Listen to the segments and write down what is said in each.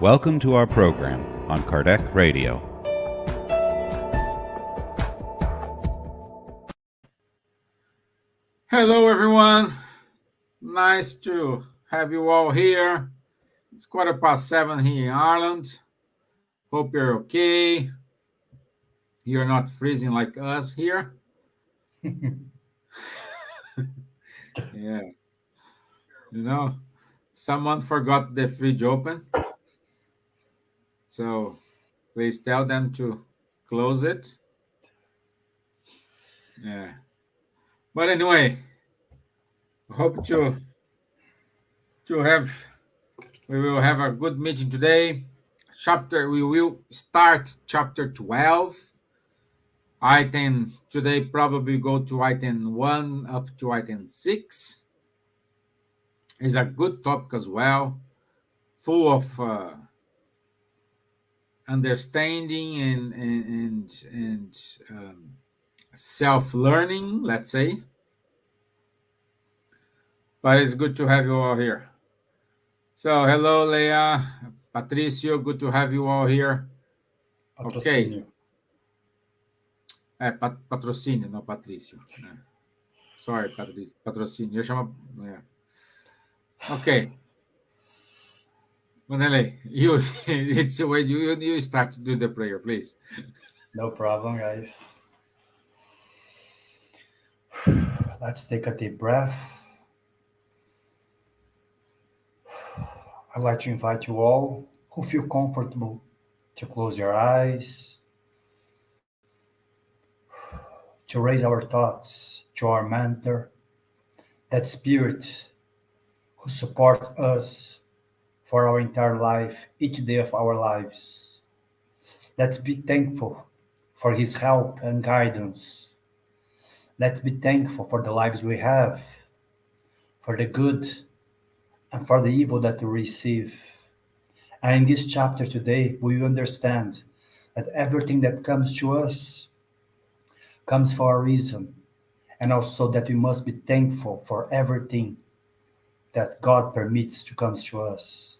Welcome to our program on Kardec Radio. Hello, everyone. Nice to have you all here. It's 7:15 here in Ireland. Hope you're okay. You're not freezing like us here. Yeah. You know, someone forgot the fridge open. So please tell them to close it. Yeah. But anyway, hope we will have a good meeting today. We will start chapter 12. Item today probably go to item 1 up to item 6. It's a good topic as well, full of understanding and self-learning, let's say. But it's good to have you all here. So, hello, Leah, Patricio, good to have you all here. Patrocínio. Okay. Patrocínio, não Patrício. Sorry, Patrocínio. Eu chamo... Okay. Wanderley, you start to do the prayer, please. No problem, guys. Let's take a deep breath. I'd like to invite you all who feel comfortable to close your eyes, to raise our thoughts to our mentor, that spirit who supports us for our entire life, each day of our lives. Let's be thankful for his help and guidance. Let's be thankful for the lives we have, for the good and for the evil that we receive. And in this chapter today, we will understand that everything that comes to us comes for a reason, and also that we must be thankful for everything that God permits to come to us.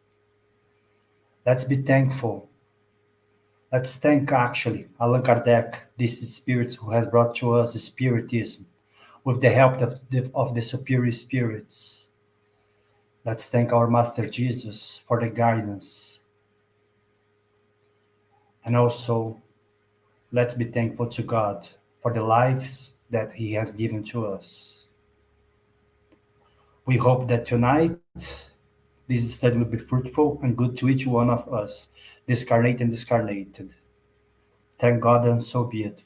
Let's be thankful. Let's thank actually Allan Kardec, this spirit who has brought to us Spiritism with the help of the superior spirits. Let's thank our Master Jesus for the guidance. And also, let's be thankful to God for the lives that he has given to us. We hope that tonight, this study will be fruitful and good to each one of us, discarnate and discarnated. Thank God, and so be it.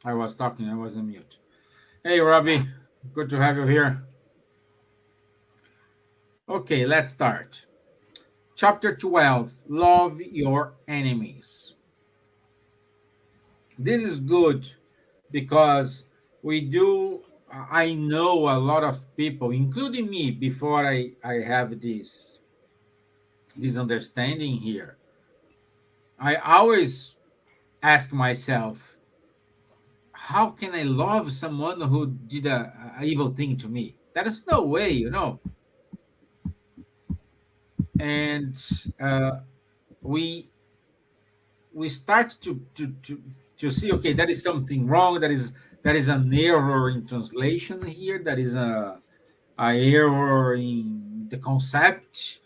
I was talking, I was on mute. Hey, Robbie, good to have you here. Okay, let's start. Chapter 12, Love Your Enemies. This is good because I know a lot of people, including me, before I have this understanding here. I always ask myself, how can I love someone who did an evil thing to me? There is no way, you know. And we start to see, okay, that is something wrong. That is an error in translation here. That is a error in the concept.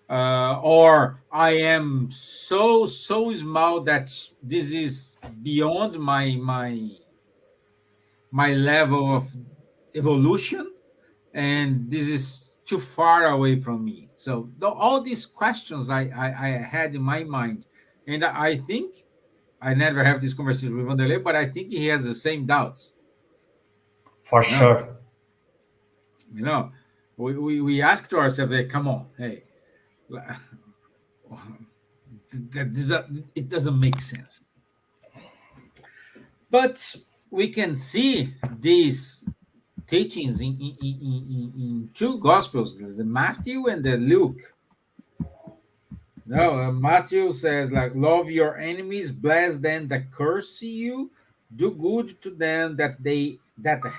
Or I am so small that this is beyond my level of evolution, and this is too far away from me. So all these questions I had in my mind, and I think I never have this conversation with Wanderley, but I think he has the same doubts. For sure. You know, we ask to ourselves, hey, come on, hey, it doesn't make sense. But we can see these teachings in two gospels, the Matthew and the Luke. No, Matthew says like, love your enemies, bless them that curse you, do good to them that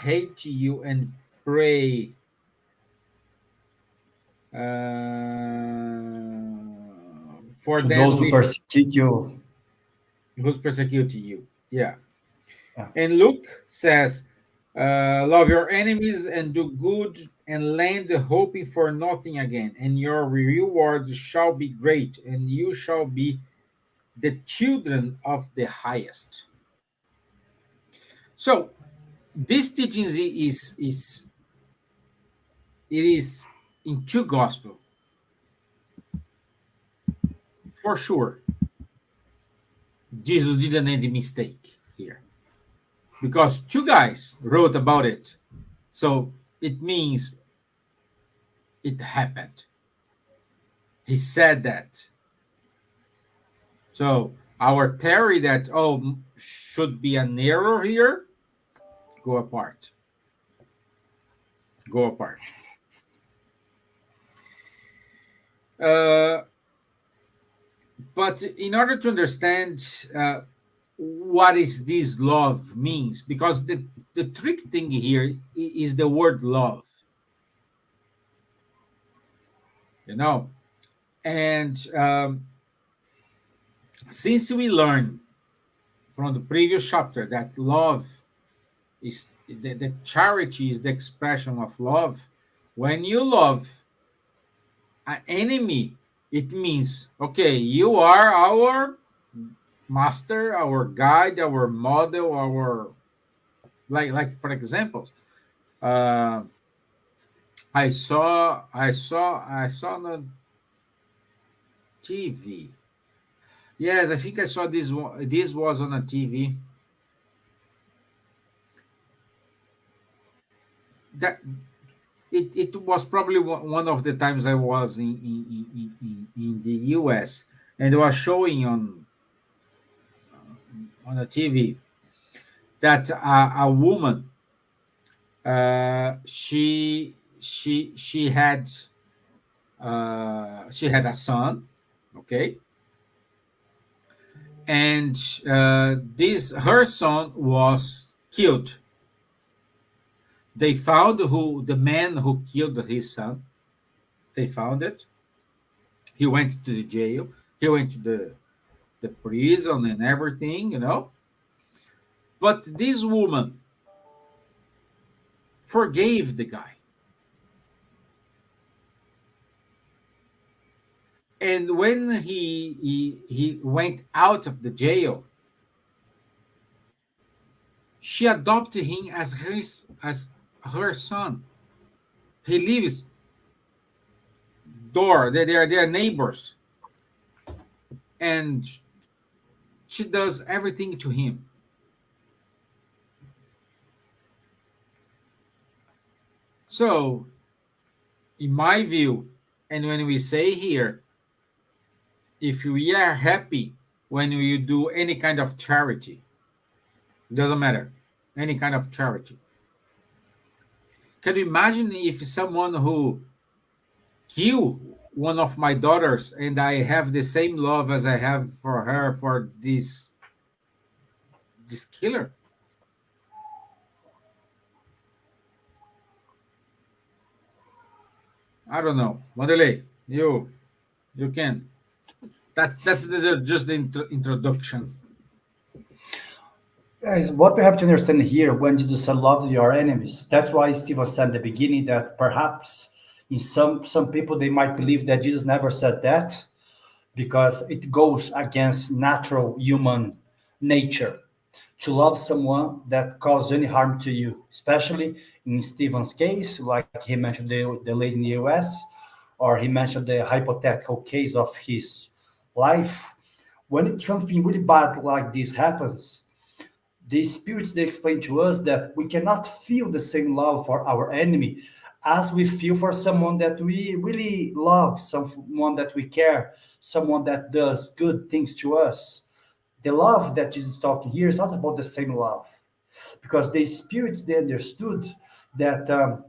hate you, and pray for To them those who which persecute you. who's persecuting you. Yeah. Yeah. And Luke says, love your enemies and do good and lend, hoping for nothing again, and your rewards shall be great, and you shall be the children of the highest. So this teaching is it is in two gospel for sure. Jesus didn't make a mistake here because two guys wrote about it, so it means it happened. He said that. So our theory that should be an error here, go apart. Go apart. But in order to understand what is this love means, because the trick thing here is the word love, and since we learned from the previous chapter that love is the charity is the expression of love. When you love an enemy, it means, okay, you are our master, our guide, our model, our like for example, I saw on the TV. Yes, I think I saw this one. This was on a TV. That it was probably one of the times I was in the US, and they were showing on a TV that a woman she had a son, okay, and this her son was killed. They found the man who killed his son. They found it. He went to the jail. He went to the prison and everything, But this woman forgave the guy. And when he went out of the jail, she adopted him as her son. He lives door. They are neighbors, and she does everything to him. So, in my view, and when we say here, if we are happy when you do any kind of charity, doesn't matter, any kind of charity. Can you imagine if someone who kill one of my daughters and I have the same love as I have for her for this killer? I don't know. Wanderley, you can. That's just the introduction. Guys, what we have to understand here when Jesus said, love your enemies, that's why Stevan said in the beginning that perhaps in some people they might believe that Jesus never said that because it goes against natural human nature to love someone that causes any harm to you, especially in Steven's case, like he mentioned the lady in the US, or he mentioned the hypothetical case of his life. When something really bad like this happens, the spirits they explain to us that we cannot feel the same love for our enemy as we feel for someone that we really love, someone that we care, someone that does good things to us. The love that Jesus is talking here is not about the same love, because the spirits they understood that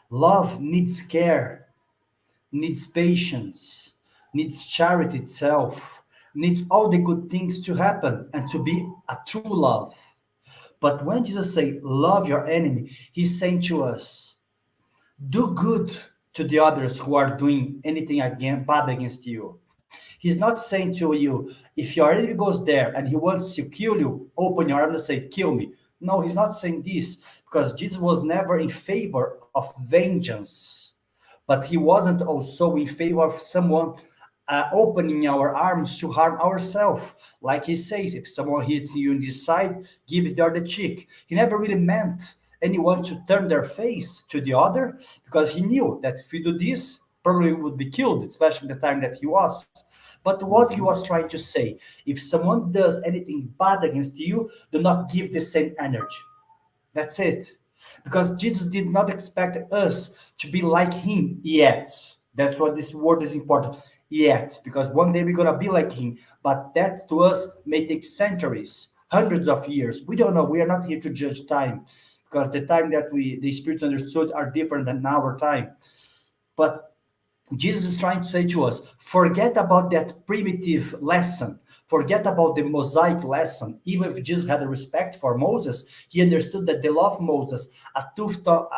love needs care, needs patience, needs charity itself, needs all the good things to happen and to be a true love. But when Jesus say love your enemy, he's saying to us, do good to the others who are doing anything again bad against you. He's not saying to you, if your enemy goes there and he wants to kill you, open your arms and say, kill me. No, he's not saying this, because Jesus was never in favor of vengeance, but he wasn't also in favor of someone opening our arms to harm ourselves. Like he says, if someone hits you on this side, give the other cheek. He never really meant anyone to turn their face to the other, because he knew that if you do this, probably would be killed, especially the time that he was. But what he was trying to say, if someone does anything bad against you, do not give the same energy. That's it. Because Jesus did not expect us to be like him yet. That's what this word is important. Yet. Because one day we're going to be like him. But that to us may take centuries, hundreds of years. We don't know. We are not here to judge time. Because the time that the Spirit understood are different than our time. But Jesus is trying to say to us, forget about that primitive lesson. Forget about the Mosaic lesson. Even if Jesus had a respect for Moses, he understood that the law of Moses, a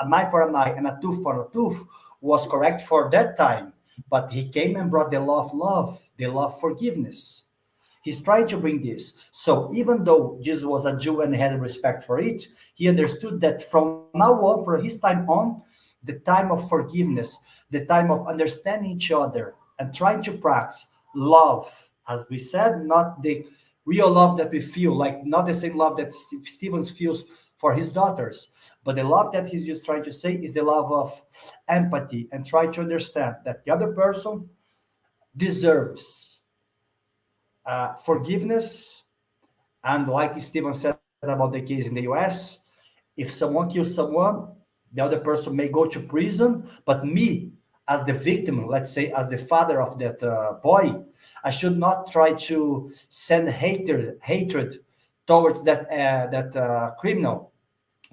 knife for an eye and a tooth for a tooth, was correct for that time. But he came and brought the law of love, the law of forgiveness. He's trying to bring this. So even though Jesus was a Jew and he had a respect for it, he understood that from now on, from his time on, the time of forgiveness, the time of understanding each other and trying to practice love, as we said, not the real love that we feel, like not the same love that Steven feels for his daughters, but the love that he's just trying to say is the love of empathy and try to understand that the other person deserves forgiveness. And like Steven said about the case in the US, if someone kills someone, the other person may go to prison, but me, as the victim, let's say as the father of that boy, I should not try to send hatred towards that criminal,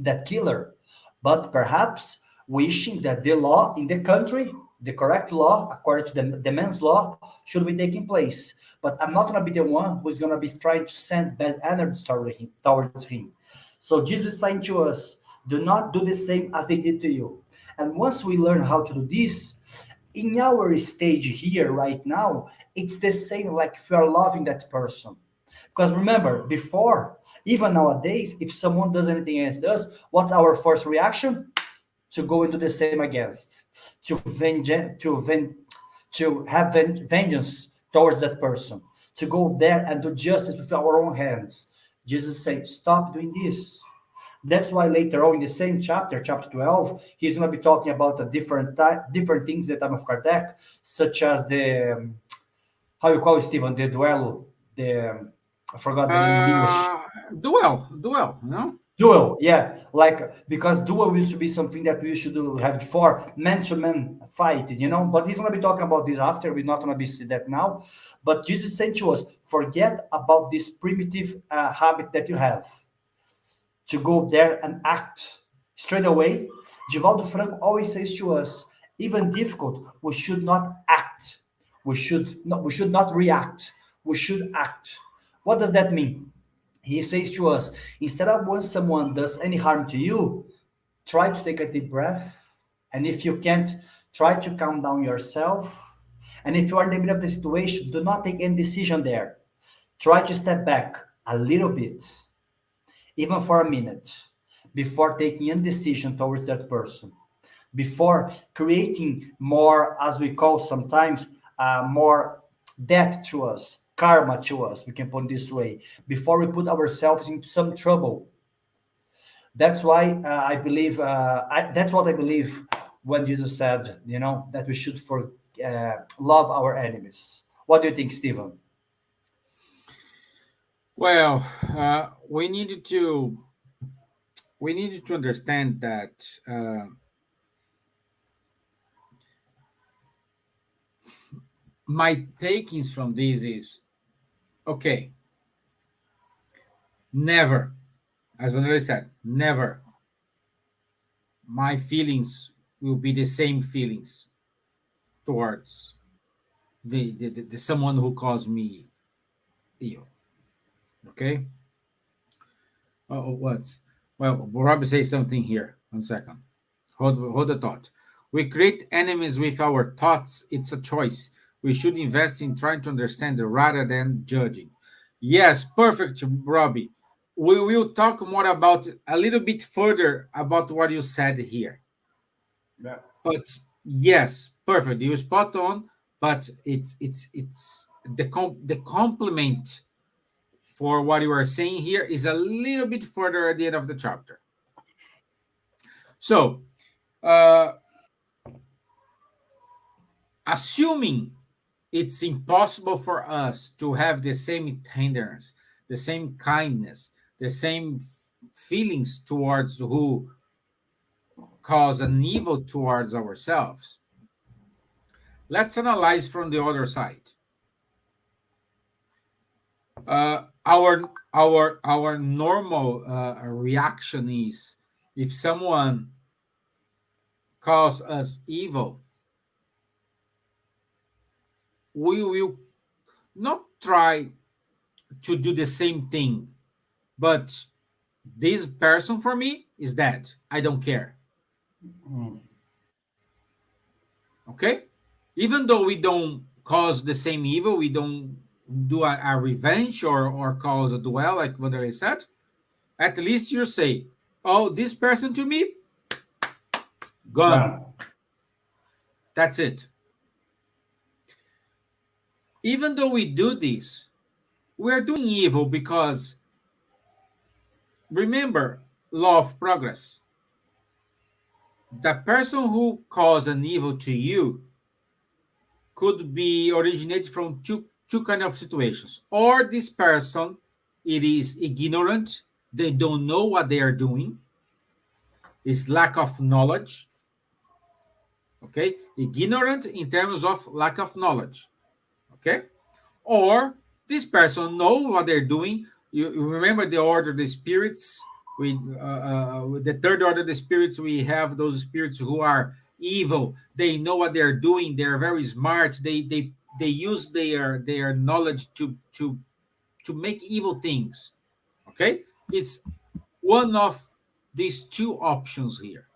that killer, but perhaps wishing that the law in the country, the correct law, according to the man's law, should be taking place. But I'm not going to be the one who's going to be trying to send bad energy towards him. So Jesus is saying to us, do not do the same as they did to you. And once we learn how to do this, in our stage here right now, it's the same like if we are loving that person. Because remember, before, even nowadays, if someone does anything against us, what's our first reaction? To go into the same against, to have vengeance towards that person, to go there and do justice with our own hands. Jesus said, stop doing this. That's why later on in the same chapter, chapter 12, he's going to be talking about a different things that time of Kardec, such as the, how you call it, Steven, the duello, I forgot the name in English. Duel, no? Duel, yeah, like because duel used to be something that we used to do have before man-to-man fight, But he's gonna be talking about this after. We're not gonna be see that now. But Jesus said to us, forget about this primitive habit that you have to go there and act straight away. Givaldo Franco always says to us, even difficult, we should not act. We should not react. We should act. What does that mean? He says to us, instead of when someone does any harm to you, try to take a deep breath. And if you can't, try to calm down yourself. And if you are in the middle of the situation, do not take any decision there. Try to step back a little bit, even for a minute, before taking any decision towards that person, before creating more, as we call sometimes, more debt to us, karma to us, we can put it this way, before we put ourselves into some trouble. That's why I believe, that's what I believe when Jesus said, that we should love our enemies. What do you think, Steven? Well, we needed to understand that my takings from this is okay. Never, as Wanderley said, never my feelings will be the same feelings towards the someone who calls me ill. Okay. What? Well, Rob says something here. 1 second. Hold the thought. We create enemies with our thoughts. It's a choice. We should invest in trying to understand rather than judging. Yes, perfect, Robbie. We will talk more about a little bit further about what you said here. Yeah. But yes, perfect. You spot on. But it's the complement for what you are saying here is a little bit further at the end of the chapter. So, uh, assuming it's impossible for us to have the same tenderness, the same kindness, the same feelings towards who cause an evil towards ourselves, let's analyze from the other side. Our normal reaction is if someone cause us evil, we will not try to do the same thing, but this person for me is dead. I don't care. Okay? Even though we don't cause the same evil, we don't do a revenge or cause a duel, like Wanderley said, at least you say, oh, this person to me, gone. Yeah. That's it. Even though we do this, we're doing evil because remember, law of progress. The person who caused an evil to you could be originated from two kind of situations. Or this person, it is ignorant, they don't know what they are doing, it's lack of knowledge. Okay, ignorant in terms of lack of knowledge. Okay, or this person know what they're doing. You remember the order of the spirits. With the third order of the spirits, we have those spirits who are evil. They know what they're doing. They're very smart. They use their knowledge to make evil things. Okay, it's one of these two options here.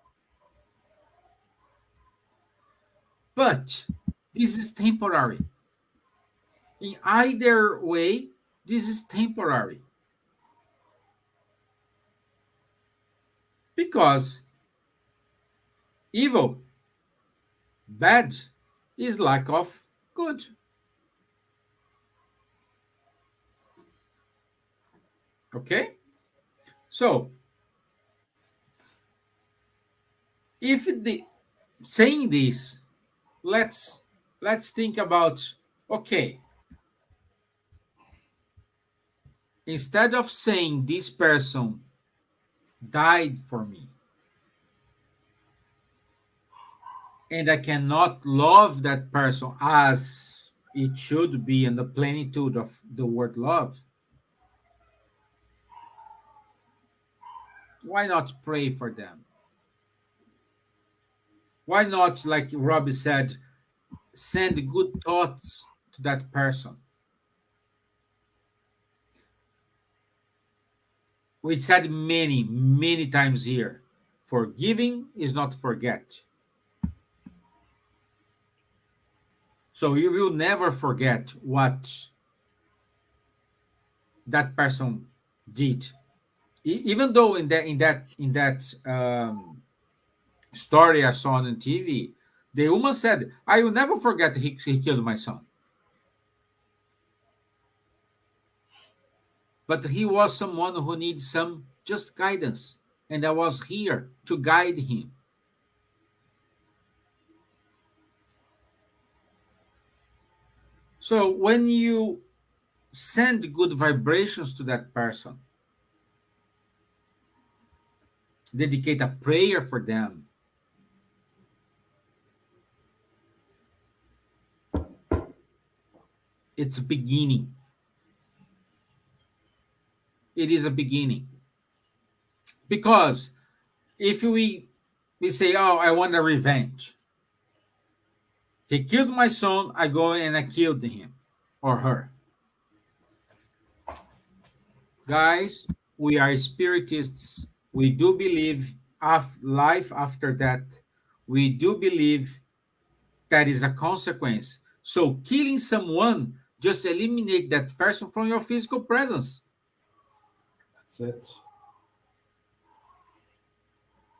But this is temporary. In either way, this is temporary. Because evil, bad, is lack of good. Okay? So, if the saying this, let's think about, okay, instead of saying this person died for me and I cannot love that person as it should be in the plenitude of the word love, why not pray for them? Why not, like Robbie said, send good thoughts to that person? We said many, many times here, forgiving is not forget. So you will never forget what that person did. Even though in that story I saw on TV, the woman said, "I will never forget he killed my son." But he was someone who needs some just guidance, and I was here to guide him. So when you send good vibrations to that person, dedicate a prayer for them, it's a beginning. It is a beginning. Because if we We say, oh, I want a revenge. He killed my son, I go and I killed him or her. Guys, we are spiritists. We do believe life after death. We do believe that is a consequence. So killing someone just eliminate that person from your physical presence. That's it.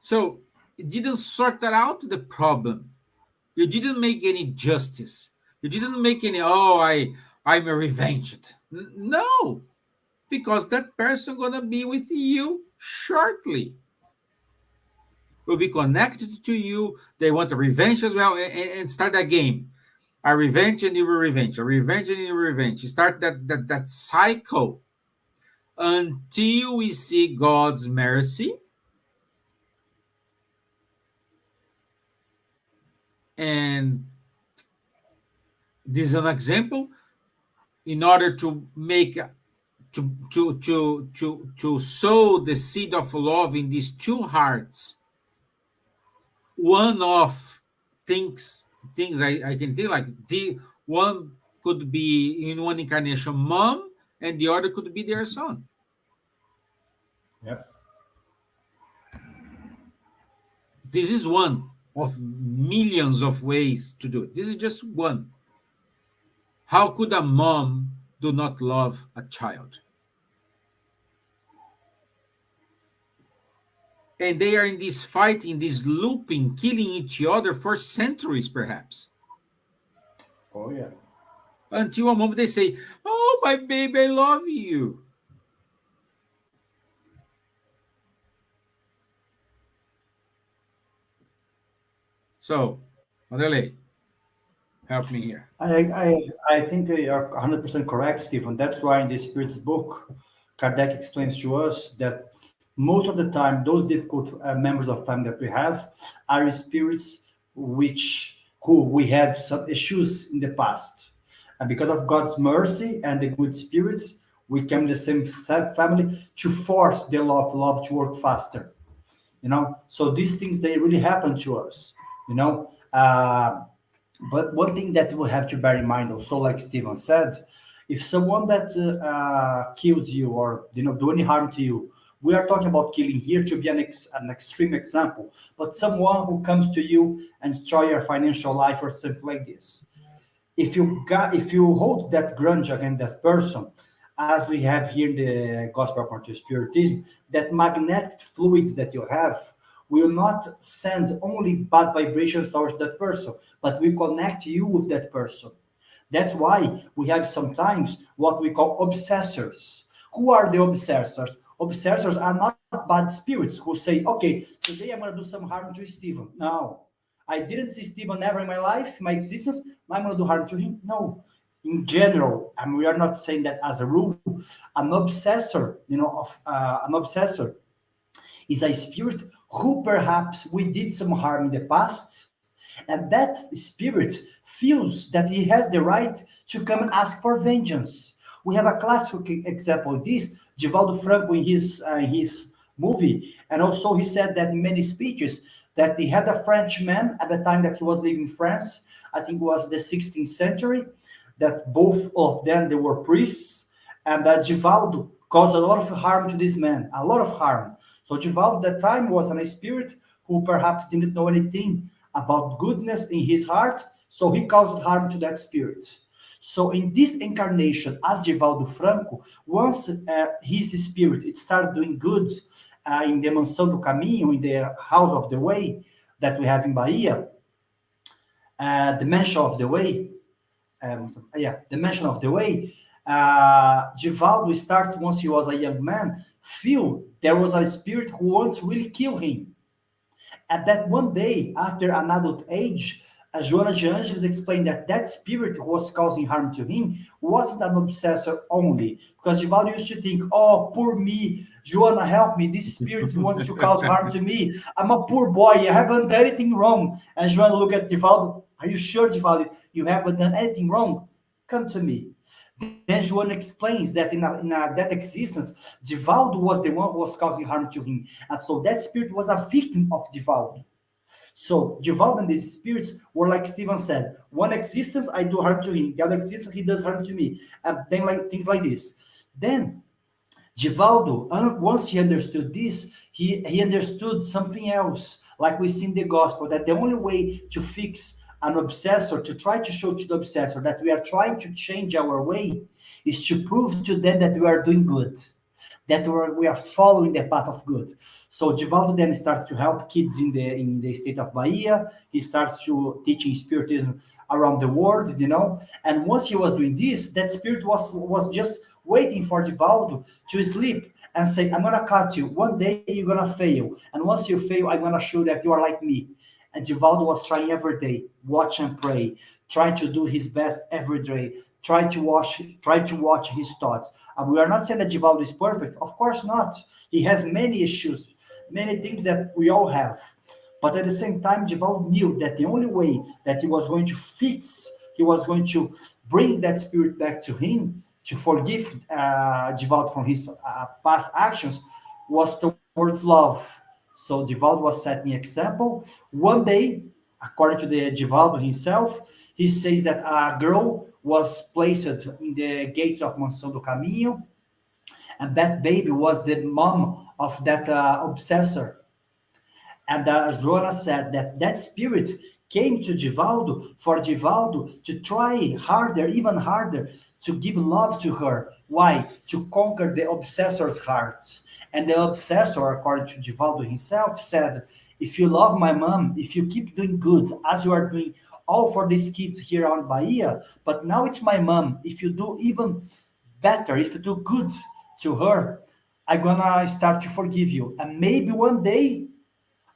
So it didn't sort out the problem. You didn't make any justice. You didn't make any, oh, I'm a revenged. No, because that person gonna be with you shortly. Will be connected to you. They want a revenge as well, and start that game. A revenge and you will revenge. A revenge and you will revenge. You start that cycle until we see God's mercy. And this is an example. In order to make to sow the seed of love in these two hearts, one of things I can think like the one could be in one incarnation mom, and the other could be their son. Yep. This is one of millions of ways to do it. This is just one. How could a mom do not love a child? And they are in this fighting, this looping, killing each other for centuries, perhaps. Oh, yeah. Until a moment they say, oh, my baby, I love you. So, Wanderley, help me here. I think you are 100% correct, Stevan. That's why in the Spirit's book, Kardec explains to us that most of the time, those difficult members of family that we have are spirits who we had some issues in the past. And because of God's mercy and the good spirits, we came in the same family to force the love to work faster. So these things, they really happen to us. But one thing that we have to bear in mind also, like Stevan said, if someone that kills you or do any harm to you, we are talking about killing here to be an extreme example, but someone who comes to you and destroy your financial life or something like this. If you hold that grudge against that person, as we have here in the Gospel according to Spiritism, that magnetic fluid that you have will not send only bad vibrations towards that person, but will connect you with that person. That's why we have sometimes what we call obsessors. Who are the obsessors? Obsessors are not bad spirits who say, okay, today I'm going to do some harm to Stevan. No, I didn't see Stevan ever in my life, my existence. I'm going to do harm to him. No, in general, and we are not saying that as a rule. An obsessor, an obsessor is a spirit who perhaps we did some harm in the past, and that spirit feels that he has the right to come and ask for vengeance. We have a classic example of this, Divaldo Franco in his movie, and also he said that in many speeches that he had a Frenchman at the time that he was living in France, I think it was the 16th century, that both of them, they were priests, and that Divaldo caused a lot of harm to this man, a lot of harm. So Divaldo at that time was a spirit who perhaps didn't know anything about goodness in his heart, so he caused harm to that spirit. So in this incarnation, as Divaldo Franco, once his spirit it started doing good in the Mansão do Caminho, in the House of the Way that we have in Bahia, the Mansion of the Way, the Mansion of the Way, Divaldo starts, once he was a young man, feel there was a spirit who wants to really kill him. And that one day, after an adult age, Joana de Angelis explained that spirit who was causing harm to him wasn't an obsessor only. Because Divaldo used to think, oh, poor me, Joana, help me, this spirit wants to cause harm to me. I'm a poor boy, I haven't done anything wrong. And Joana looked at Divaldo, are you sure, Divaldo, you haven't done anything wrong? Come to me. Then Joana explains that in that existence, Divaldo was the one who was causing harm to him. And so that spirit was a victim of Divaldo. So Givaldo and these spirits were like Stevan said, one existence I do harm to him, the other existence he does harm to me, and then like things like this. Then Givaldo, once he understood this, he understood something else, like we see in the gospel, that the only way to fix an obsessor, to try to show to the obsessor that we are trying to change our way, is to prove to them that we are doing good, that we are following the path of good. So Givaldo then starts to help kids in the state of Bahia. He starts to teaching Spiritism around the world, And once he was doing this, that spirit was just waiting for Givaldo to sleep and say, I'm gonna cut you. One day you're gonna fail. And once you fail, I'm gonna show that you are like me. And Givaldo was trying every day, watch and pray, trying to do his best every day, try to watch his thoughts. We are not saying that Givaldo is perfect. Of course not. He has many issues, many things that we all have. But at the same time, Givaldo knew that the only way that he was going to fix, he was going to bring that spirit back to him, to forgive Givaldo from his past actions, was towards love. So Givaldo was setting example. One day, according to the Givaldo himself, he says that a girl was placed in the gate of Mansão do Caminho, and that baby was the mom of that obsessor. And Joana said that that spirit came to Givaldo for Givaldo to try harder, even harder, to give love to her. Why? To conquer the obsessor's heart. And the obsessor, according to Givaldo himself, said, if you love my mom, if you keep doing good, as you are doing all for these kids here on Bahia, but now it's my mom, if you do even better, if you do good to her, I'm gonna start to forgive you. And maybe one day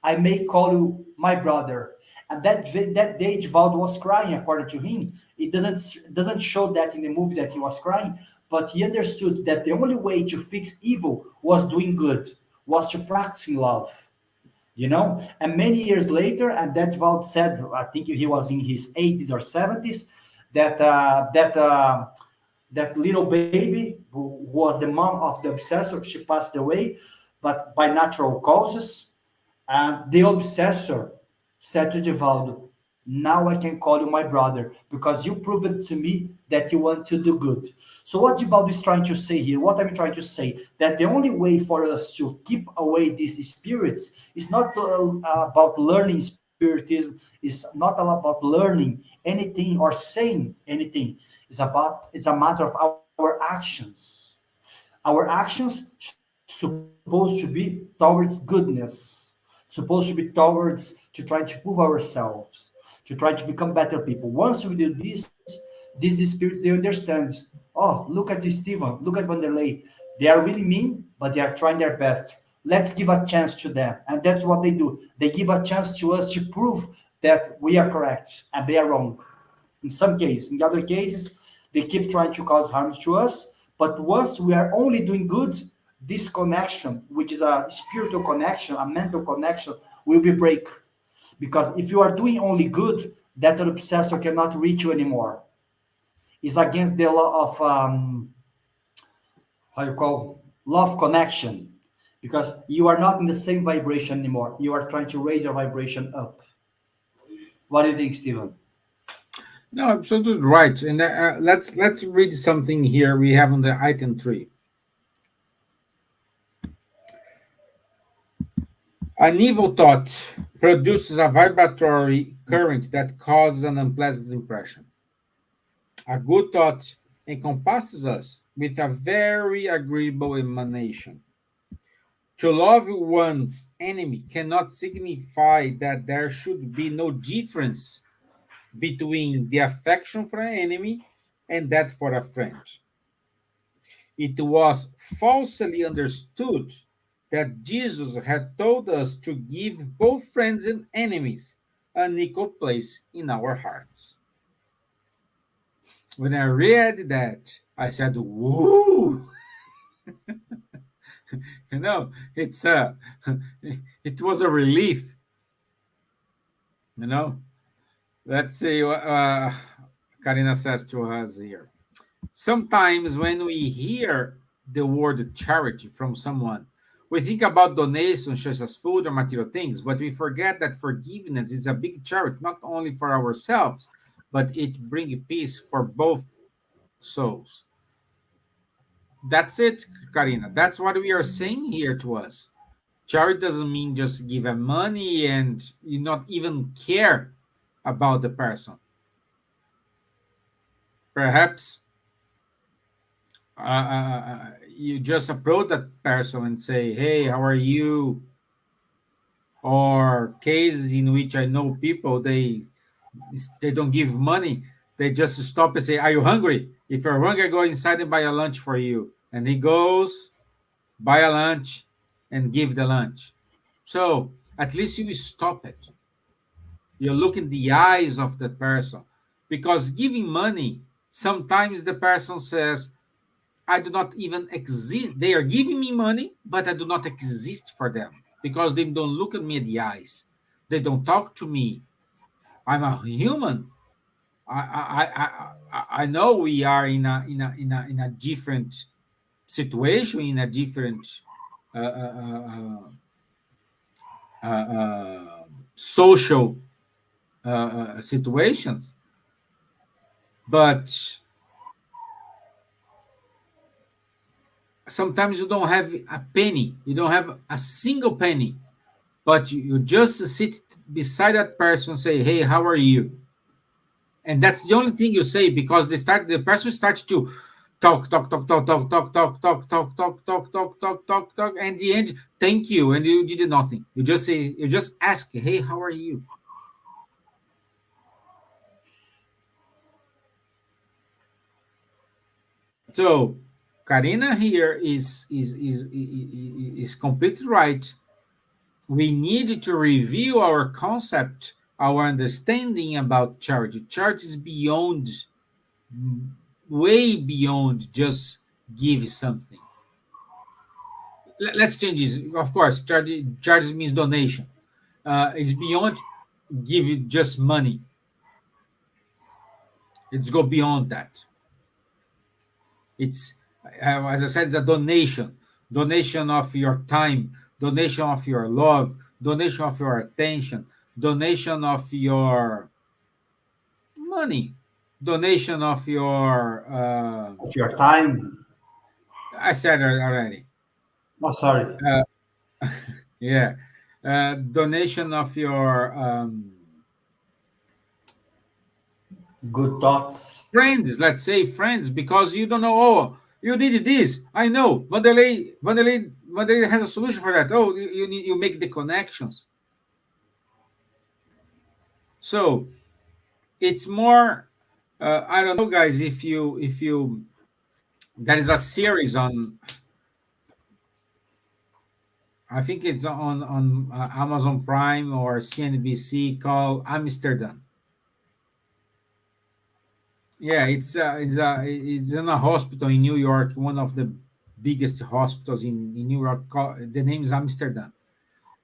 I may call you my brother. And that day, Givaldo was crying, according to him. It doesn't show that in the movie that he was crying, but he understood that the only way to fix evil was doing good, was to practicing love. And many years later, and that Givaldo said, I think he was in his 80s or 70s, that little baby who was the mom of the obsessor, she passed away, but by natural causes. And the obsessor said to Givaldo, now I can call you my brother because you proved to me that you want to do good. So what Givaldo is trying to say here, what I'm trying to say, that the only way for us to keep away these spirits is not about learning spiritism, is not about learning anything or saying anything. It's a matter of our actions. Our actions supposed to be towards goodness, supposed to be towards to try to prove ourselves, to try to become better people. Once we do this, these spirits, they understand. Oh, look at this Stevan, look at Wanderley. They are really mean, but they are trying their best. Let's give a chance to them. And that's what they do. They give a chance to us to prove that we are correct and they are wrong. In some cases, in other cases, they keep trying to cause harm to us. But once we are only doing good, this connection, which is a spiritual connection, a mental connection, will be break. Because if you are doing only good, that obsessor cannot reach you anymore. It's against the law of love connection, because you are not in the same vibration anymore. You are trying to raise your vibration up. What do you think, Stevan? No, absolutely right. And let's read something here we have on the item 3. An evil thought produces a vibratory current that causes an unpleasant impression. A good thought encompasses us with a very agreeable emanation. To love one's enemy cannot signify that there should be no difference between the affection for an enemy and that for a friend. It was falsely understood that Jesus had told us to give both friends and enemies an equal place in our hearts. When I read that, I said, "Woo!" It's it was a relief. Let's see what Karina says to us here. Sometimes when we hear the word charity from someone, We think about donations such as food or material things, but we forget that forgiveness is a big charity, not only for ourselves, but it brings peace for both souls. That's it, Karina. That's what we are saying here to us. Charity doesn't mean just give them money and you not even care about the person. Perhaps you just approach that person and say, "Hey, how are you?" Or cases in which I know people they don't give money. They just stop and say, "Are you hungry? If you're hungry, go inside and buy a lunch for you." And he goes, buy a lunch, and give the lunch. So at least you stop it. You look in the eyes of the person, because giving money, sometimes the person says, I do not even exist. They are giving me money, but I do not exist for them because they don't look at me in the eyes. They don't talk to me. I'm a human. I know we are in a different situation, in a different uh, uh, social situations, but sometimes you don't have a penny, you don't have a single penny, but you just sit beside that person, say, "Hey, how are you?" And that's the only thing you say, because the person starts to talk, and the end, thank you, and you did nothing. You just say, you just ask, "Hey, how are you?" So Karina here is completely right. We need to review our concept, our understanding about charity. Charity is beyond, way beyond just give something. Let's change this. Of course, charity means donation. It's beyond give it just money. It's go beyond that. It's, as I said, it's a donation. Donation of your time, donation of your love, donation of your attention, donation of your money, donation of your Of your time. I said it already. Oh, sorry. uh, yeah, donation of your Good thoughts. friends, let's say friends, because you don't know, oh, you did this, I know, Wanderley has a solution for that. Oh, you make the connections. So it's more, I don't know, guys, if you there is a series on, I think it's on Amazon Prime or CNBC, called Amsterdam. Yeah, it's in a hospital in New York, one of the biggest hospitals in New York. The name is Amsterdam,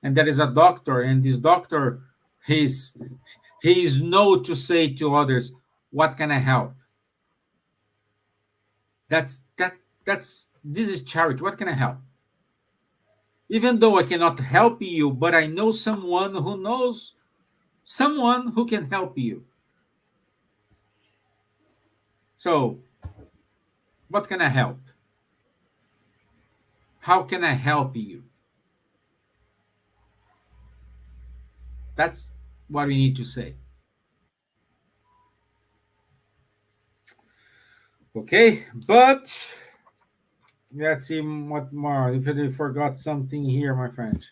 and there is a doctor, and this doctor, he's he is known to say to others, "What can I help?" That's this is charity. What can I help? Even though I cannot help you, but I know someone who knows someone who can help you. So, what can I help? How can I help you? That's what we need to say. Okay, but let's see what more. If I forgot something here, my friend.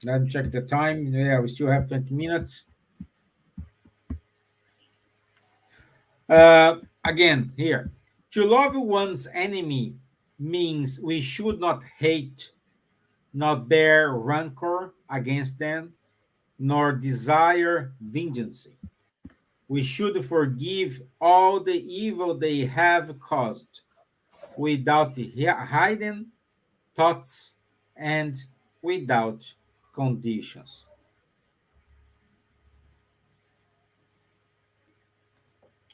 Let me check the time. Yeah, we still have 20 minutes. Again, here. To love one's enemy means we should not hate, not bear rancor against them, nor desire vengeance. We should forgive all the evil they have caused without hiding thoughts and without conditions.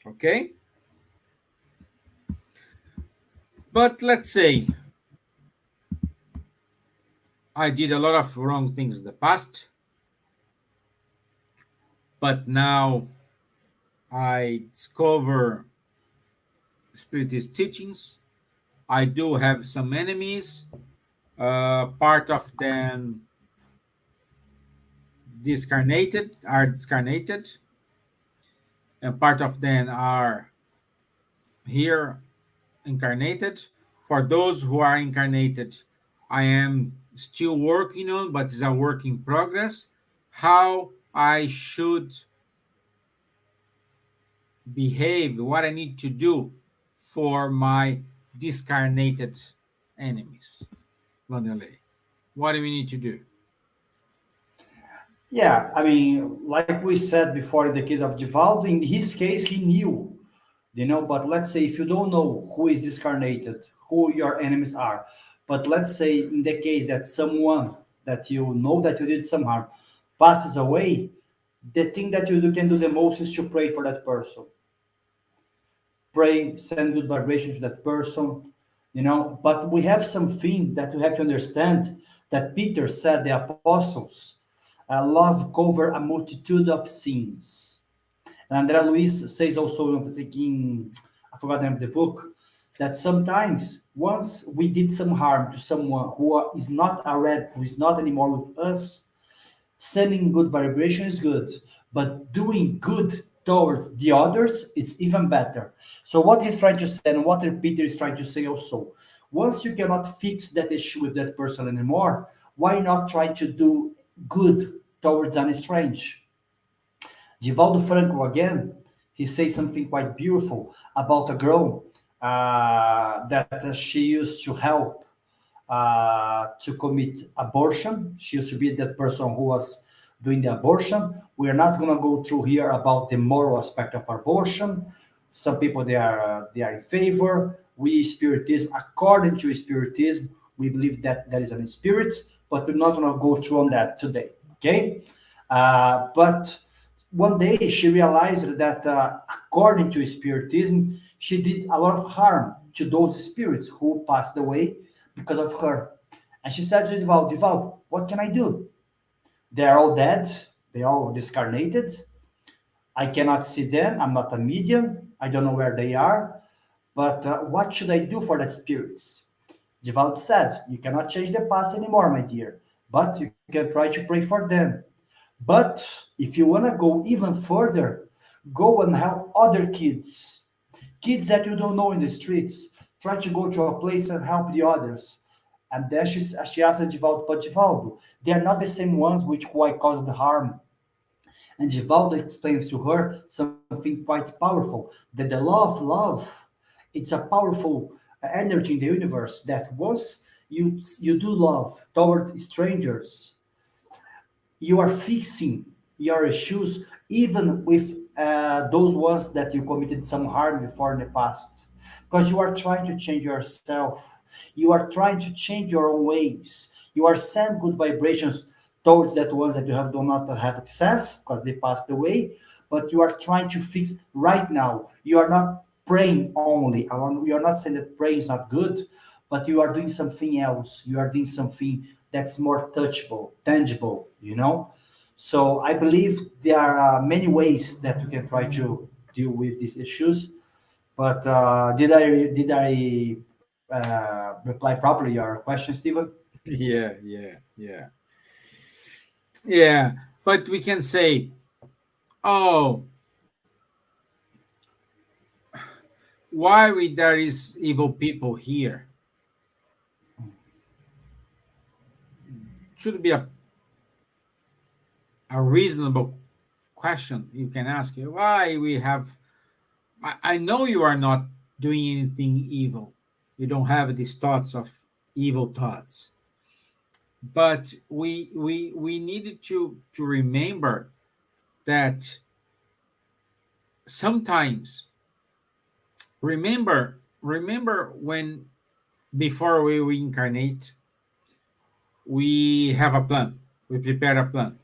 Okay? But let's say I did a lot of wrong things in the past, but now I discover Spiritist teachings. I do have some enemies. Part of them discarnated, and part of them are here incarnated. For those who are incarnated, I am still working on, but it's a work in progress. How I should behave, what I need to do for my discarnated enemies. Wanderley, what do we need to do? Yeah, I mean, like we said before, in the case of Divaldo, in his case, he knew, but let's say if you don't know who is discarnated, who your enemies are, but let's say in the case that someone that you know that you did some harm passes away, the thing that can do the most is to pray for that person. Pray, send good vibrations to that person, But we have something that we have to understand that Peter said, the apostles, love cover a multitude of sins. And André Luiz says also, I forgot the name of the book, that sometimes once we did some harm to someone who is not who is not anymore with us, sending good vibration is good, but doing good towards the others, it's even better. So what he's trying to say, and what Peter is trying to say also, once you cannot fix that issue with that person anymore, why not try to do good towards an strange? Divaldo Franco again, he says something quite beautiful about a girl that she used to help to commit abortion. She used to be that person who was doing the abortion. We are not going to go through here about the moral aspect of abortion. Some people they are in favor. We Spiritism, according to Spiritism, we believe that there is a spirit, but we're not going to go through on that today. Okay, but one day she realized that according to Spiritism, she did a lot of harm to those spirits who passed away because of her. And she said to Divaldo, what can I do? They're all dead. They all discarnated. I cannot see them. I'm not a medium. I don't know where they are. But what should I do for that spirits? Divaldo said, you cannot change the past anymore, my dear. But you can try to pray for them. But if you want to go even further, go and help other kids that you don't know in the streets. Try to go to a place and help the others. And then she asked Divaldo, but Divaldo, they are not the same ones which who I caused the harm. And Divaldo explains to her something quite powerful, that the law of love, it's a powerful energy in the universe that once you do love towards strangers, you are fixing your issues even with those ones that you committed some harm before in the past, because you are trying to change yourself, you are trying to change your own ways, you are sending good vibrations towards that ones that you have do not have access because they passed away, but you are trying to fix right now. You are not praying only. You are not saying that praying is not good, but you are doing something else. You are doing something that's more touchable, tangible, So I believe there are many ways that we can try to deal with these issues. But did I reply properly your question, Steven? Yeah. Yeah, but we can say, oh, why there is evil people here? Should be a reasonable question you can ask. Why we have? I know you are not doing anything evil. You don't have these thoughts of evil thoughts. But we needed to remember that sometimes remember when before we reincarnate, we have a plan. We prepare a plan,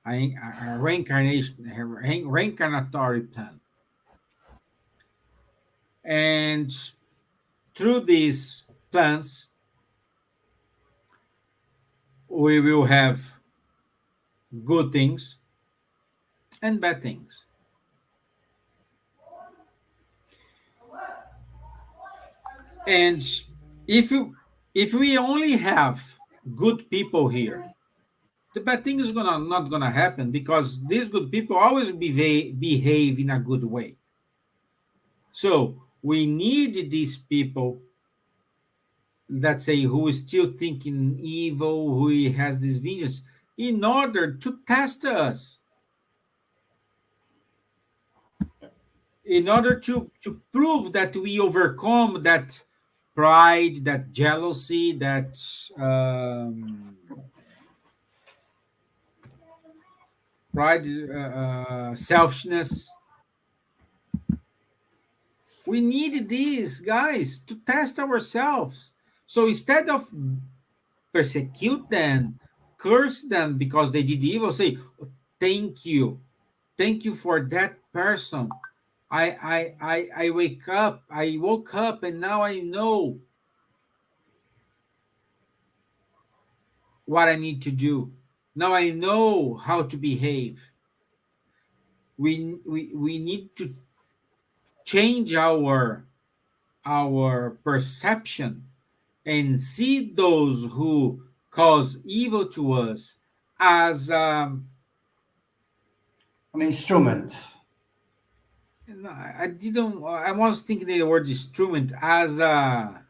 a reincarnation, reincarnatory plan, and through these plans, we will have good things and bad things. And if you if we only have good people here, the bad thing is gonna not gonna happen, because these good people always behave in a good way. So we need these people, let's say, who is still thinking evil, who has this vengeance, in order to test us, in order to prove that we overcome that pride, that jealousy, that pride, selfishness. We need these guys to test ourselves. So instead of persecute them, curse them because they did evil, say, thank you. Thank you for that person. I woke up and now I know what I need to do. Now I know how to behave. We need to change our perception and see those who cause evil to us as An instrument. no, I didn't. I was thinking the word instrument as a,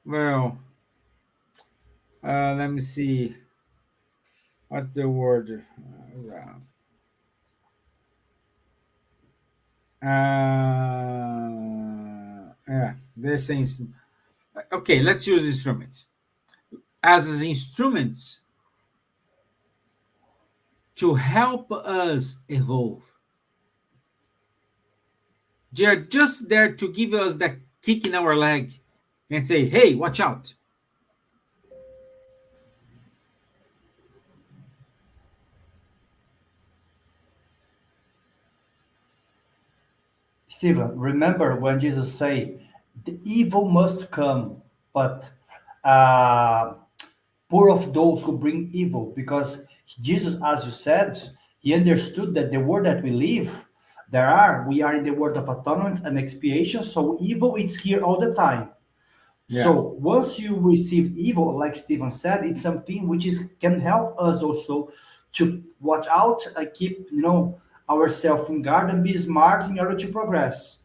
well. Let me see what the word. Yeah, they're saying. Okay, let's use instruments as instruments to help us evolve. They're just there to give us that kick in our leg and say, hey, watch out. Steven, remember when Jesus say, the evil must come, but uh, poor of those who bring evil, because Jesus, as you said, he understood that the world that we live, we are in the world of atonement and expiation, so evil is here all the time. Yeah. So once you receive evil, like Steven said, it's something which is can help us also to watch out and keep ourselves in guard and be smart in order to progress.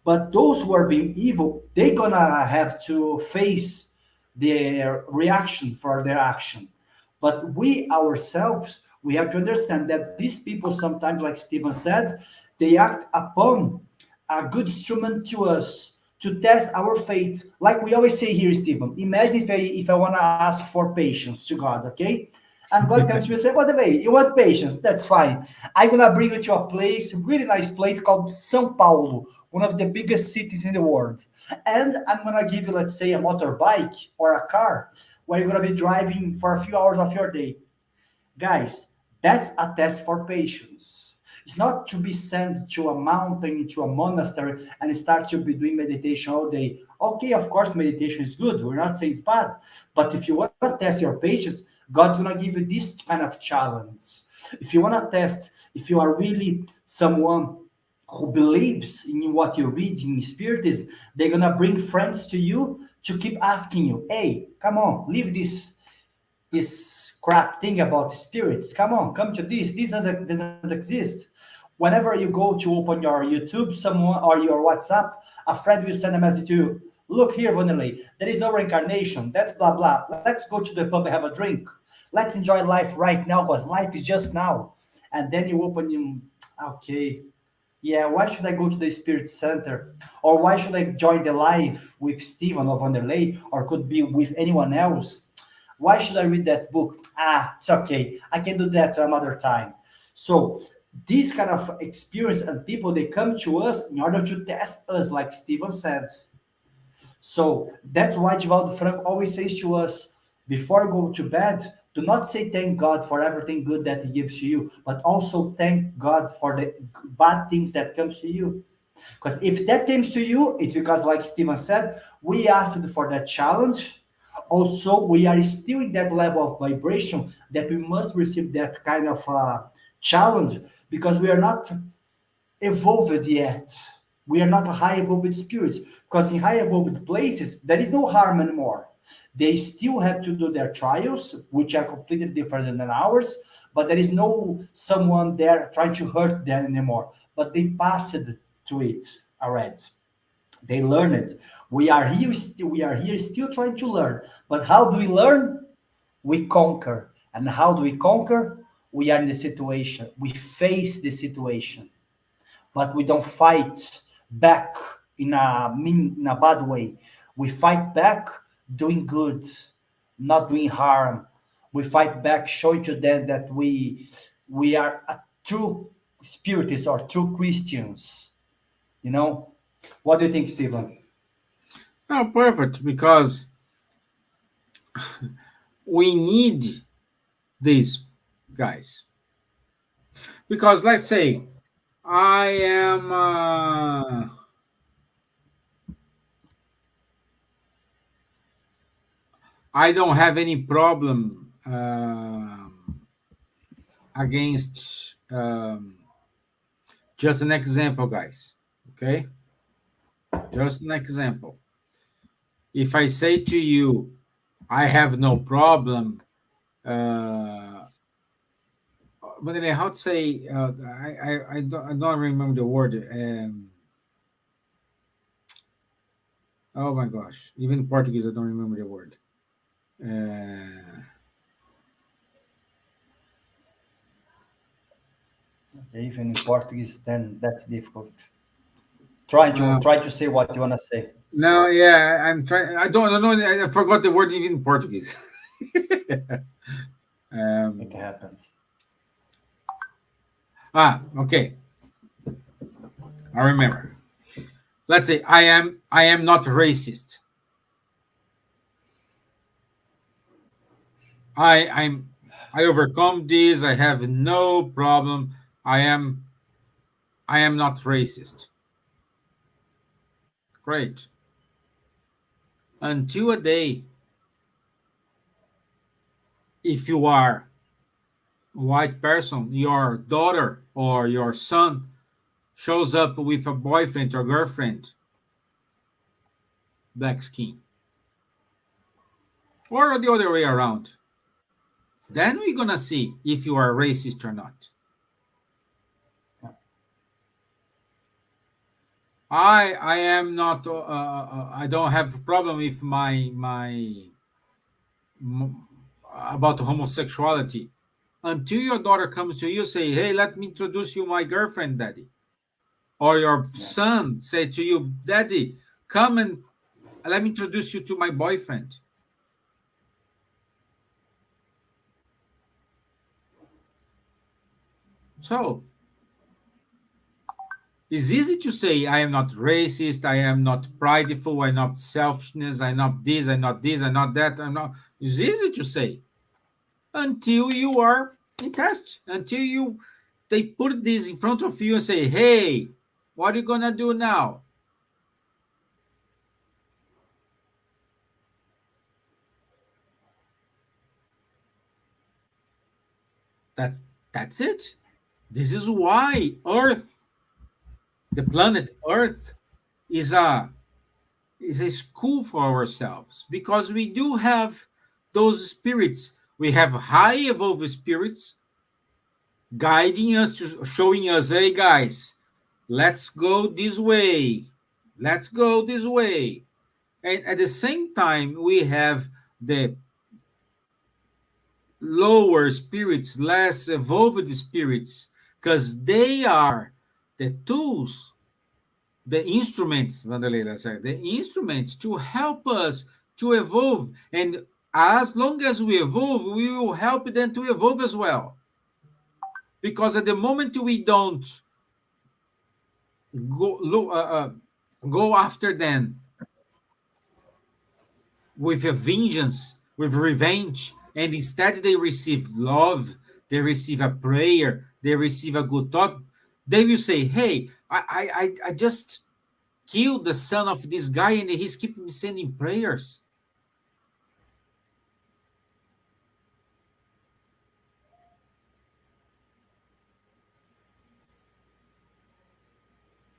But those who are being evil, they're gonna have to face their reaction for their action. But we ourselves, we have to understand that these people sometimes, like Stephen said, they act upon a good instrument to us to test our faith. Like we always say here, Stephen, imagine if I want to ask for patience to God, okay? And God comes to me and says, by the way, you want patience? That's fine. I'm going to bring you to a place, really nice place called São Paulo, one of the biggest cities in the world. And I'm going to give you, let's say, a motorbike or a car where you're going to be driving for a few hours of your day. Guys, that's a test for patience. It's not to be sent to a mountain, to a monastery, and start to be doing meditation all day. Okay, of course, meditation is good. We're not saying it's bad. But if you want to test your patience, God's going to give you this kind of challenge. If you want to test, if you are really someone who believes in what you read in Spiritism, they're going to bring friends to you to keep asking you, hey, come on, leave this crap thing about spirits. Come on, come to this. This doesn't exist. Whenever you go to open your YouTube, someone or your WhatsApp, a friend will send a message to you. Look here, Wanderley, there is no reincarnation. That's blah, blah. Let's go to the pub and have a drink. Let's enjoy life right now because life is just now. And then you open, okay, yeah, why should I go to the Spirit Center? Or why should I join the live with Stevan or Wanderley, or could be with anyone else? Why should I read that book? It's okay. I can do that another time. So this kind of experience and people, they come to us in order to test us, like Steven said. So that's why Divaldo Franco always says to us, before you go to bed, do not say thank God for everything good that he gives to you, but also thank God for the bad things that comes to you. Because if that comes to you, it's because, like Steven said, we asked for that challenge, Also, we are still in that level of vibration that we must receive that kind of challenge because we are not evolved yet. We are not high evolved spirits because in high evolved places there is no harm anymore. They still have to do their trials, which are completely different than ours, but there is no someone there trying to hurt them anymore. But they passed to it already. They learn it. We are here still trying to learn. But how do we learn? We conquer. And how do we conquer? We are in the situation. We face the situation, but we don't fight back in a bad way. We fight back doing good, not doing harm. We fight back showing to them that we are a true spiritists or true Christians. You know, what do you think, Stevan? Oh, perfect, because we need these guys. Because let's say I am, I don't have any problem against, just an example, guys. Okay, just an example. If I say to you, I have no problem. But then how to say? I don't remember the word. Oh my gosh! Even in Portuguese, I don't remember the word. Uh, Even in Portuguese, then that's difficult. Try to say what you wanna say. no, yeah, I'm trying. I don't know. I forgot the word even in Portuguese. It um, happens. okay. I remember. Let's say I am not racist. I'm I overcome this. I have no problem. I am not racist. Great. Until a day, if you are a white person, your daughter or your son shows up with a boyfriend or girlfriend, black skin, or the other way around, then we're gonna see if you are racist or not. I am not. I don't have a problem with m- about homosexuality until your daughter comes to you say, "Hey, let me introduce you my girlfriend, daddy," or your Yeah. son say to you, "Daddy, come and let me introduce you to my boyfriend." So it's easy to say, "I am not racist. I am not prideful. I'm not selfishness. I'm not this. I'm not this. I'm not that. I'm not." It's easy to say until you are in test, until you they put this in front of you and say, "Hey, what are you gonna do now?" That's that's it. This is why Earth, the planet Earth, is a school for ourselves, because we do have those spirits. We have high evolved spirits guiding us, to showing us, "Hey guys, let's go this way. Let's go this way." And at the same time, we have the lower spirits, less evolved spirits, because they are the tools, the instruments, Wanderley, let's say, the instruments to help us to evolve. And as long as we evolve, we will help them to evolve as well. Because at the moment we don't go, go after them with a vengeance, with revenge, and instead they receive love, they receive a prayer, they receive a good thought, they will say, "Hey, I just killed the son of this guy and he's keeping me sending prayers.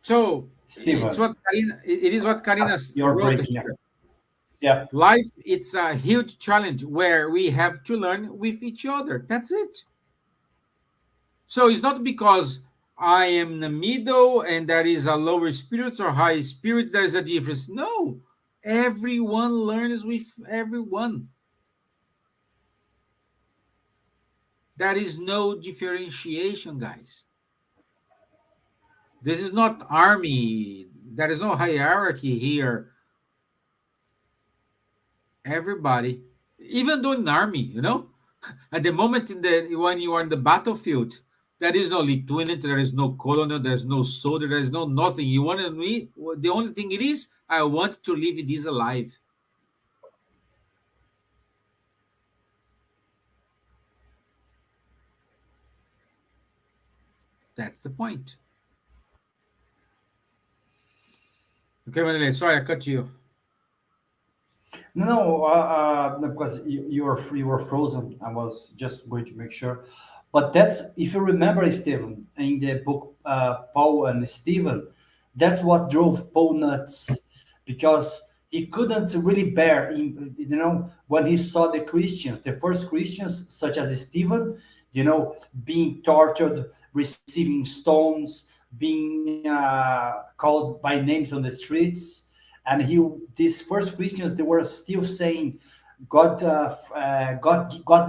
So it's Steven, what Karina, it is what Karina you're wrote breaking up. here. Yeah. Life, it's a huge challenge where we have to learn with each other. That's it. So it's not because I am in the middle and there is a lower spirits or high spirits, there is a difference. No, everyone learns with everyone. There is no differentiation, guys. This is not army. There is no hierarchy here. Everybody, even though in army, at the moment when you are in the battlefield, there is no lieutenant, there is no colonel, there is no soldier, there is no nothing. You want to me? The only thing it is, I want to live this alive. That's the point. Okay, Wanderley, sorry I cut you. No, no, because you were frozen. I was just going to make sure. But that's, if you remember, Stephen, in the book Paul and Stephen, that's what drove Paul nuts, because he couldn't really bear, when he saw the Christians, the first Christians, such as Stephen, being tortured, receiving stones, being called by names on the streets. And these first Christians, they were still saying, God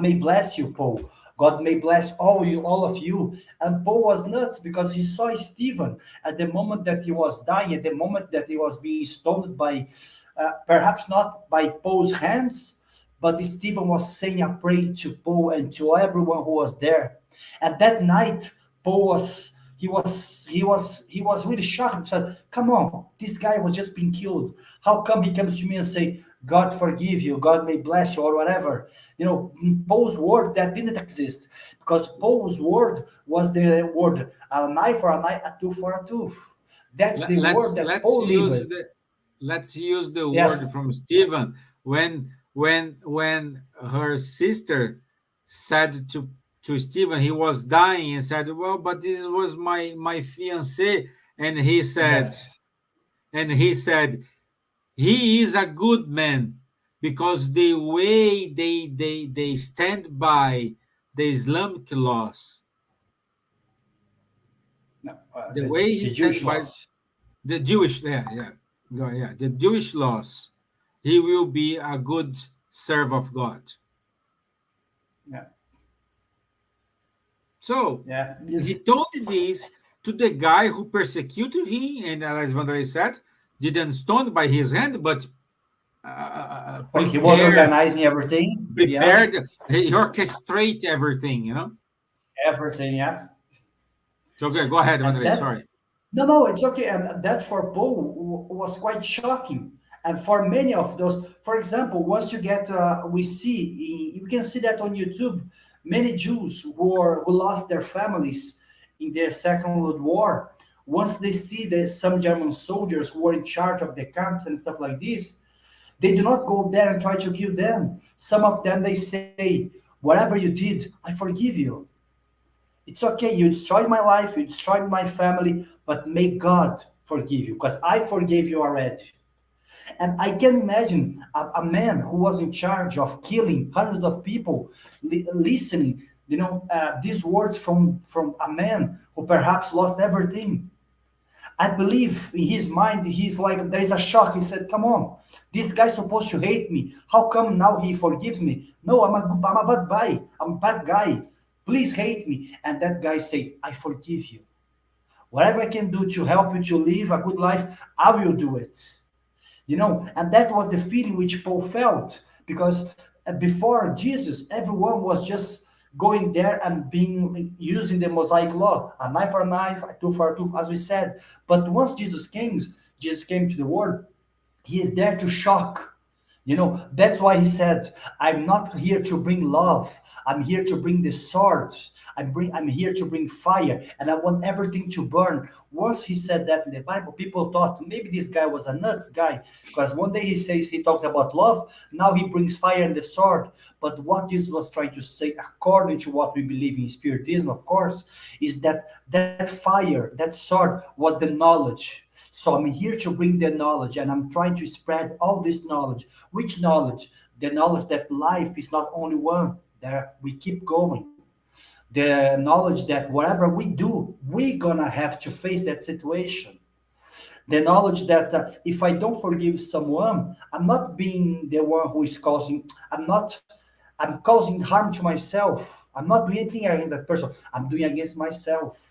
may bless you, Paul. God may bless all of you. And Paul was nuts because he saw Stephen at the moment that he was dying, at the moment that he was being stoned by, perhaps not by Paul's hands, but Stephen was saying a prayer to Paul and to everyone who was there. And that night, Paul was he was really shocked. He said, "Come on, this guy was just being killed. How come he comes to me and say, 'God forgive you, God may bless you,' or whatever?" In Paul's word that didn't exist, because Paul's word was the word, an eye for an eye, a tooth for a tooth. That's the Let's word that let's Paul use lived. the Yes, word from Stevan when her sister said to Steven, he was dying, and said, "Well, but this was my fiancé," and yes, he said, "He is a good man because the way they stand by the Islamic laws, no, the way he the Jewish stand by laws. the Jewish, the Jewish laws, he will be a good servant of God." Yeah, So yeah, he told this to the guy who persecuted him, and as Wanderley said, didn't stone by his hand, but but he was prepared, organizing everything. Yeah, prepared, he orchestrate everything. everything. Yeah, So okay, go ahead, and Wanderley. that Sorry. no, no, it's okay. And that for Paul was quite shocking. And for many of those, for example, once you get, you can see that on YouTube, many Jews who lost their families in the Second World War, once they see some German soldiers who were in charge of the camps and stuff like this, they do not go there and try to kill them. Some of them, they say, whatever you did, I forgive you. It's okay. You destroyed my life, you destroyed my family, but may God forgive you because I forgave you already. And I can imagine a man who was in charge of killing hundreds of people listening, these words from a man who perhaps lost everything. I believe in his mind, he's like, there is a shock. He said, "Come on, this guy's supposed to hate me. How come now he forgives me? No, I'm a bad guy. I'm a bad guy. Please hate me." And that guy said, "I forgive you. Whatever I can do to help you to live a good life, I will do it." And that was the feeling which Paul felt, because before Jesus, everyone was just going there and being using the Mosaic law, a knife for a knife, a tooth for a tooth, as we said. But once Jesus came to the world, he is there to shock, You know, that's why he said, I'm not here to bring love. I'm here to bring the sword. I'm here to bring fire, and I want everything to burn. Once he said that in the Bible, people thought maybe this guy was a nuts guy. Because one day he says he talks about love, now he brings fire and the sword. But what Jesus was trying to say, according to what we believe in Spiritism, of course, is that that fire, that sword was the knowledge. So I'm here to bring the knowledge, and I'm trying to spread all this knowledge. Which knowledge? The knowledge that life is not only one, that we keep going. The knowledge that whatever we do, we're gonna have to face that situation. The knowledge that if I don't forgive someone, I'm not being the one who is causing, I'm causing harm to myself. I'm not doing anything against that person. I'm doing against myself.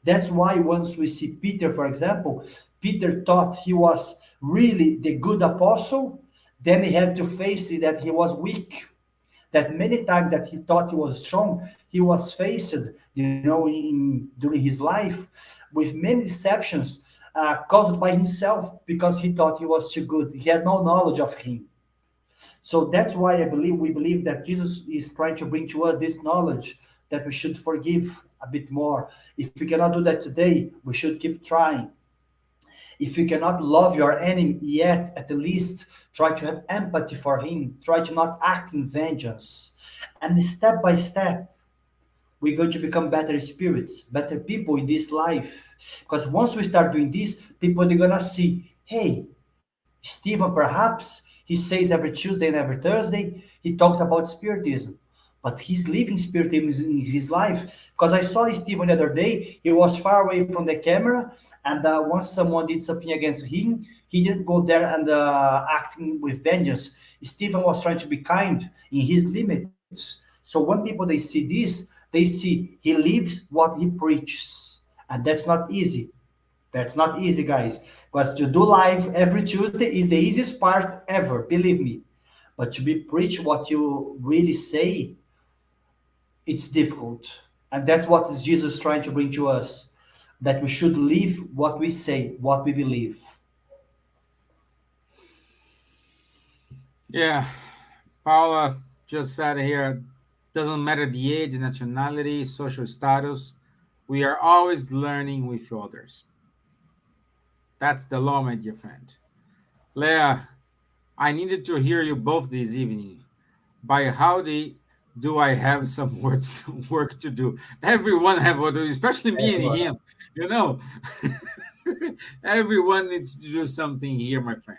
That's why once we see Peter, for example, Peter thought he was really the good apostle. Then he had to face it that he was weak. That many times that he thought he was strong, he was faced, during his life with many deceptions caused by himself because he thought he was too good. He had no knowledge of him. So that's why we believe that Jesus is trying to bring to us this knowledge that we should forgive a bit more. If we cannot do that today, we should keep trying. If you cannot love your enemy yet, at least try to have empathy for him. Try to not act in vengeance. And step by step, we're going to become better spirits, better people in this life. Because once we start doing this, people are going to see, hey, Stevan, perhaps, he says every Tuesday and every Thursday, he talks about Spiritism. But he's living Spiritism in his life. Because I saw Stevan the other day, he was far away from the camera, and once someone did something against him, he didn't go there and acting with vengeance. Stevan was trying to be kind in his limits. So when people they see this, they see he lives what he preaches, and that's not easy. That's not easy, guys. Because to do live every Tuesday is the easiest part ever, believe me. But to be preach what you really say, it's difficult. And that's what is Jesus trying to bring to us. That we should live what we say, what we believe. Yeah, Paula just said here, doesn't matter the age, nationality, social status, we are always learning with others. That's the law, my dear friend. Leah, I needed to hear you both this evening. By howdy, do I have some work to do? Everyone have what to do, especially me and Everyone. him. You know, everyone needs to do something here, my friend.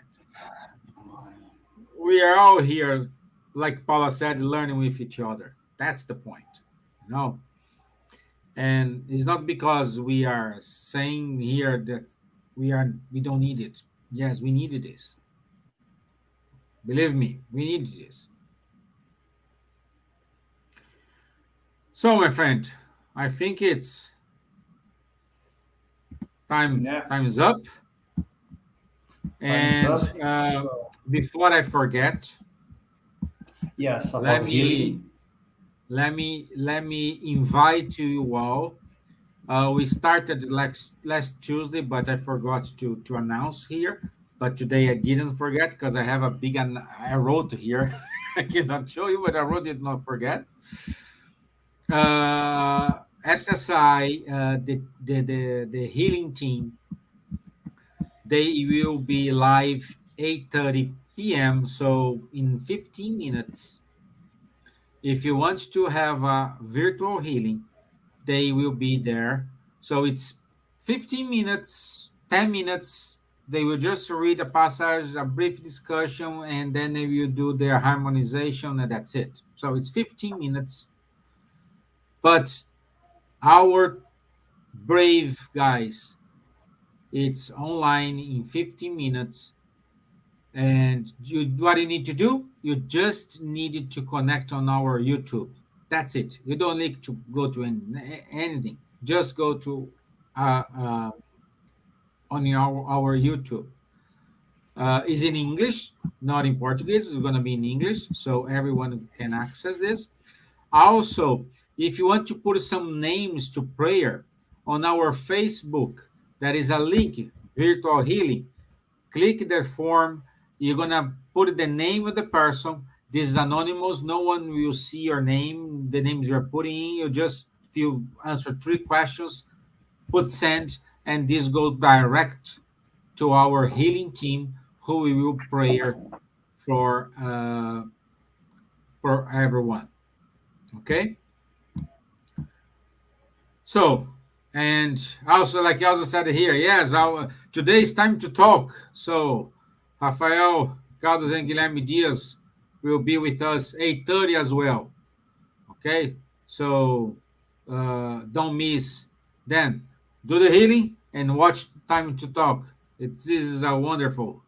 We are all here, like Paula said, learning with each other. That's the point. You know, and it's not because we are saying here that we don't need it. Yes, we needed this. Believe me, we need this. So, my friend, I think it's Yeah, time is up. time is And up. So, before I forget, yes, let about me healing. let me invite you all. We started last Tuesday, but I forgot to announce here. But today I didn't forget because I have a big I wrote here. I cannot show you, but I wrote it not forget. SSI, the healing team, they will be live 8:30 p.m. So in 15 minutes, if you want to have a virtual healing, they will be there. So it's 15 minutes, 10 minutes. They will just read a passage, a brief discussion, and then they will do their harmonization, and that's it. So it's 15 minutes. But our brave guys, it's online in 15 minutes. And what you need to do, you just needed to connect on our YouTube. That's it. You don't need to go to anything. Just go to uh, uh, on our YouTube. Is in English, not in Portuguese. It's going to be in English, so everyone can access this. Also, if you want to put some names to prayer on our Facebook, there is a link, Virtual Healing. Click the form. You're gonna put the name of the person. This is anonymous. No one will see your name, the names you're putting in. You just answer 3 questions, put send, and this goes direct to our healing team, who we will pray for everyone. Okay? So, and also, like Elsa said here, yes, today is time to talk. So, Rafael, Carlos, and Guilherme Dias will be with us 8:30 as well. Okay? So, don't miss. Then, do the healing and watch Time to Talk. This is a wonderful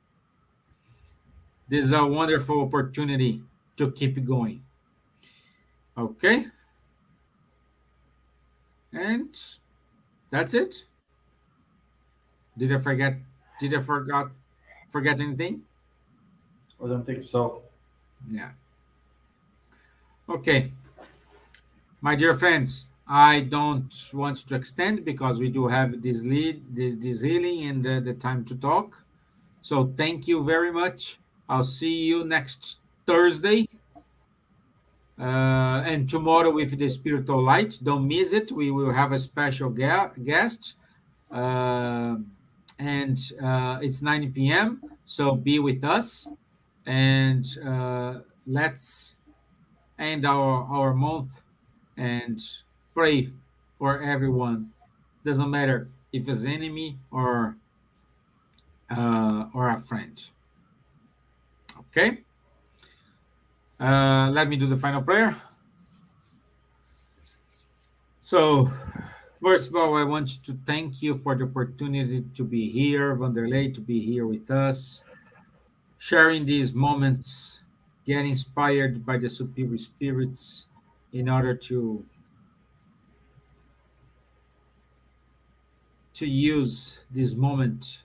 opportunity to keep going. Okay? And that's it. Did I forget anything? I don't think so. Yeah. Okay. My dear friends, I don't want to extend because we do have this healing and the time to talk. So thank you very much. I'll see you next Thursday. And tomorrow with the spiritual light. Don't miss it. We will have a special guest. And it's 9 p.m. So be with us. And let's end our month and pray for everyone. Doesn't matter if it's enemy or a friend. Okay? Let me do the final prayer. So, first of all, I want to thank you for the opportunity to be here, Wanderley, to be here with us, sharing these moments, get inspired by the superior spirits in order to use this moment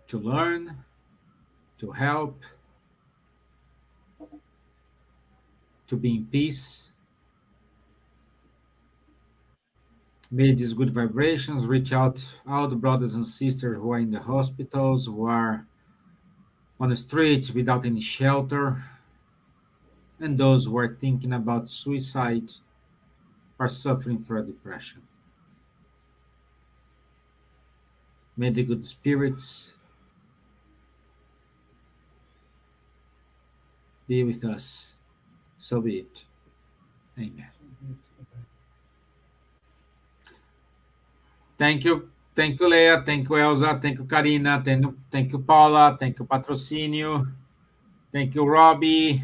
to learn, to help, to be in peace. May these good vibrations reach out all the brothers and sisters who are in the hospitals, who are on the streets without any shelter, and those who are thinking about suicide or suffering from depression. May the good spirits be with us. So be it. Amen. Thank you, Leah. Thank you, Elsa. Thank you, Karina. Thank you, Paula. Thank you, Patrocinio. Thank you, Robbie.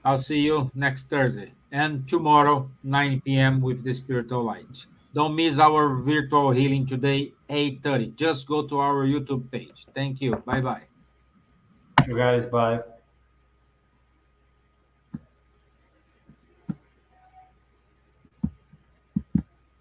I'll see you next Thursday and tomorrow, 9 p.m. with the Spiritual Light. Don't miss our virtual healing today, 8:30. Just go to our YouTube page. Thank you. Bye-bye. You guys, bye.